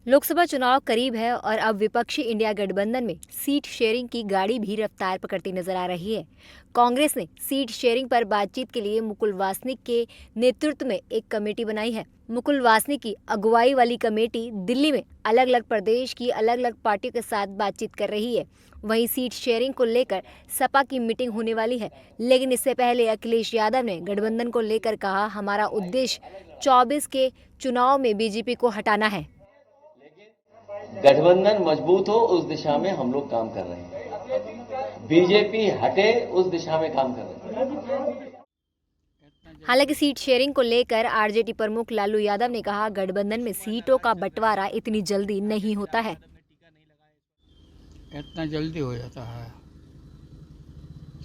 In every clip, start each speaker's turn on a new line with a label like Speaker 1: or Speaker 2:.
Speaker 1: लोकसभा चुनाव करीब है और अब विपक्षी इंडिया गठबंधन में सीट शेयरिंग की गाड़ी भी रफ्तार पकड़ती नजर आ रही है। कांग्रेस ने सीट शेयरिंग पर बातचीत के लिए मुकुल वासनिक के नेतृत्व में एक कमेटी बनाई है। मुकुल वासनिक की अगुवाई वाली कमेटी दिल्ली में अलग अलग प्रदेश की अलग अलग पार्टियों के साथ बातचीत कर रही है। वहीं सीट शेयरिंग को लेकर सपा की मीटिंग होने वाली है, लेकिन इससे पहले अखिलेश यादव ने गठबंधन को लेकर कहा, हमारा उद्देश्य 24 के चुनाव में बीजेपी को हटाना है।
Speaker 2: गठबंधन मजबूत हो उस दिशा में हम लोग काम कर रहे हैं, बीजेपी हटे उस दिशा में काम कर रहे हैं।
Speaker 1: हालांकि सीट शेयरिंग को लेकर आरजेडी प्रमुख लालू यादव ने कहा, गठबंधन में सीटों का बंटवारा इतनी जल्दी नहीं होता है।
Speaker 3: इतना जल्दी हो जाता है,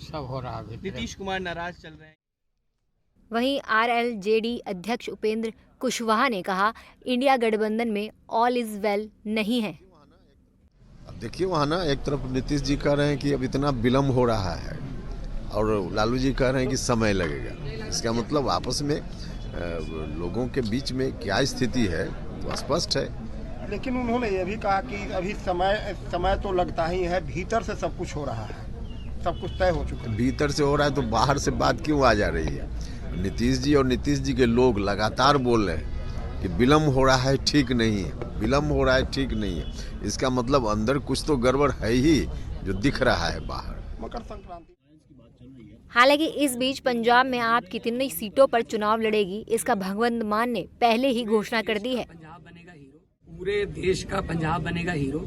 Speaker 3: सब हो रहा है।
Speaker 4: नीतीश कुमार नाराज चल रहे हैं।
Speaker 1: वहीं आरएलजेडी अध्यक्ष उपेंद्र कुशवाहा ने कहा, इंडिया गठबंधन में ऑल इज वेल नहीं है।
Speaker 5: अब देखिए वहाँ ना एक तरफ नीतीश जी कह रहे हैं कि अब इतना विलम्ब हो रहा है और लालू जी कह रहे हैं कि समय लगेगा। इसका मतलब आपस में लोगों के बीच में क्या स्थिति है तो स्पष्ट है।
Speaker 6: लेकिन उन्होंने ये भी कहा कि अभी समय तो लगता ही है, भीतर से सब कुछ हो रहा है, सब कुछ तय हो चुका है।
Speaker 5: भीतर से हो रहा है तो बाहर से बात क्यों आ जा रही है? नीतीश जी और नीतीश जी के लोग लगातार बोल रहे हैं कि विलम्ब हो रहा है, ठीक नहीं है, विलम्ब हो रहा है, ठीक नहीं है। इसका मतलब अंदर कुछ तो गड़बड़ है ही जो दिख रहा है बाहर।
Speaker 6: मकर संक्रांति।
Speaker 1: हालांकि इस बीच पंजाब में आप कितनी सीटों पर चुनाव लड़ेगी, इसका भगवंत मान ने पहले ही घोषणा कर दी है।
Speaker 7: पंजाब बनेगा हीरो, पूरे देश का पंजाब बनेगा हीरो।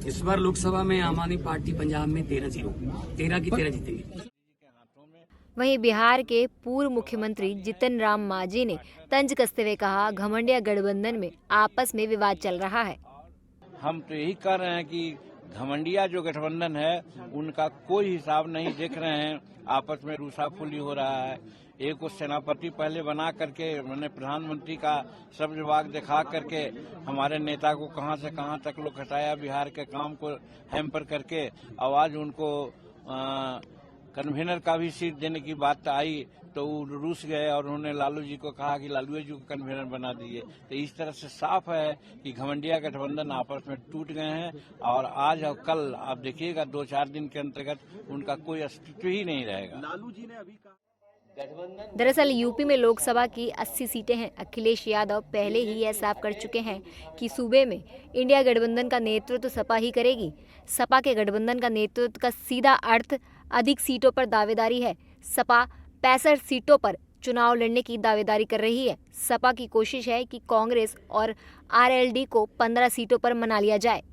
Speaker 7: इस बार लोकसभा में आम आदमी पार्टी पंजाब में 13 की 13 जीतेगी।
Speaker 1: वहीं बिहार के पूर्व मुख्यमंत्री जितन राम मांझी ने तंज कसते हुए कहा, घमंडिया गठबंधन में आपस में विवाद चल रहा है।
Speaker 8: हम तो यही कह रहे हैं कि घमंडिया जो गठबंधन है उनका कोई हिसाब नहीं देख रहे हैं, आपस में रूसाफुली हो रहा है। एक को सेनापति पहले बना करके मैंने प्रधानमंत्री का सब विभाग दिखा करके हमारे नेता को कहां से कहां तक लोग हटाया, बिहार के काम को हैम्पर करके आवाज उनको कन्वीनर का भी सीट देने की बात आई तो वो रूस गए और उन्होंने लालू जी को कहा कि लालू जी को कन्वीनर बना दीजिए। तो इस तरह से साफ है कि घमंडिया गठबंधन आपस में टूट गए हैं और आज और कल आप देखिएगा 2-4 दिन के अंतर्गत उनका कोई अस्तित्व ही नहीं रहेगा।
Speaker 4: लालू जी ने अभी कहा
Speaker 1: दरअसल यूपी में लोकसभा की 80 सीटें हैं। अखिलेश यादव पहले ही यह साफ कर चुके हैं कि सूबे में इंडिया गठबंधन का नेतृत्व सपा ही करेगी। सपा के गठबंधन का नेतृत्व का सीधा अर्थ अधिक सीटों पर दावेदारी है। सपा 65 सीटों पर चुनाव लड़ने की दावेदारी कर रही है। सपा की कोशिश है कि कांग्रेस और आरएलडी को 15 सीटों पर मना लिया जाए।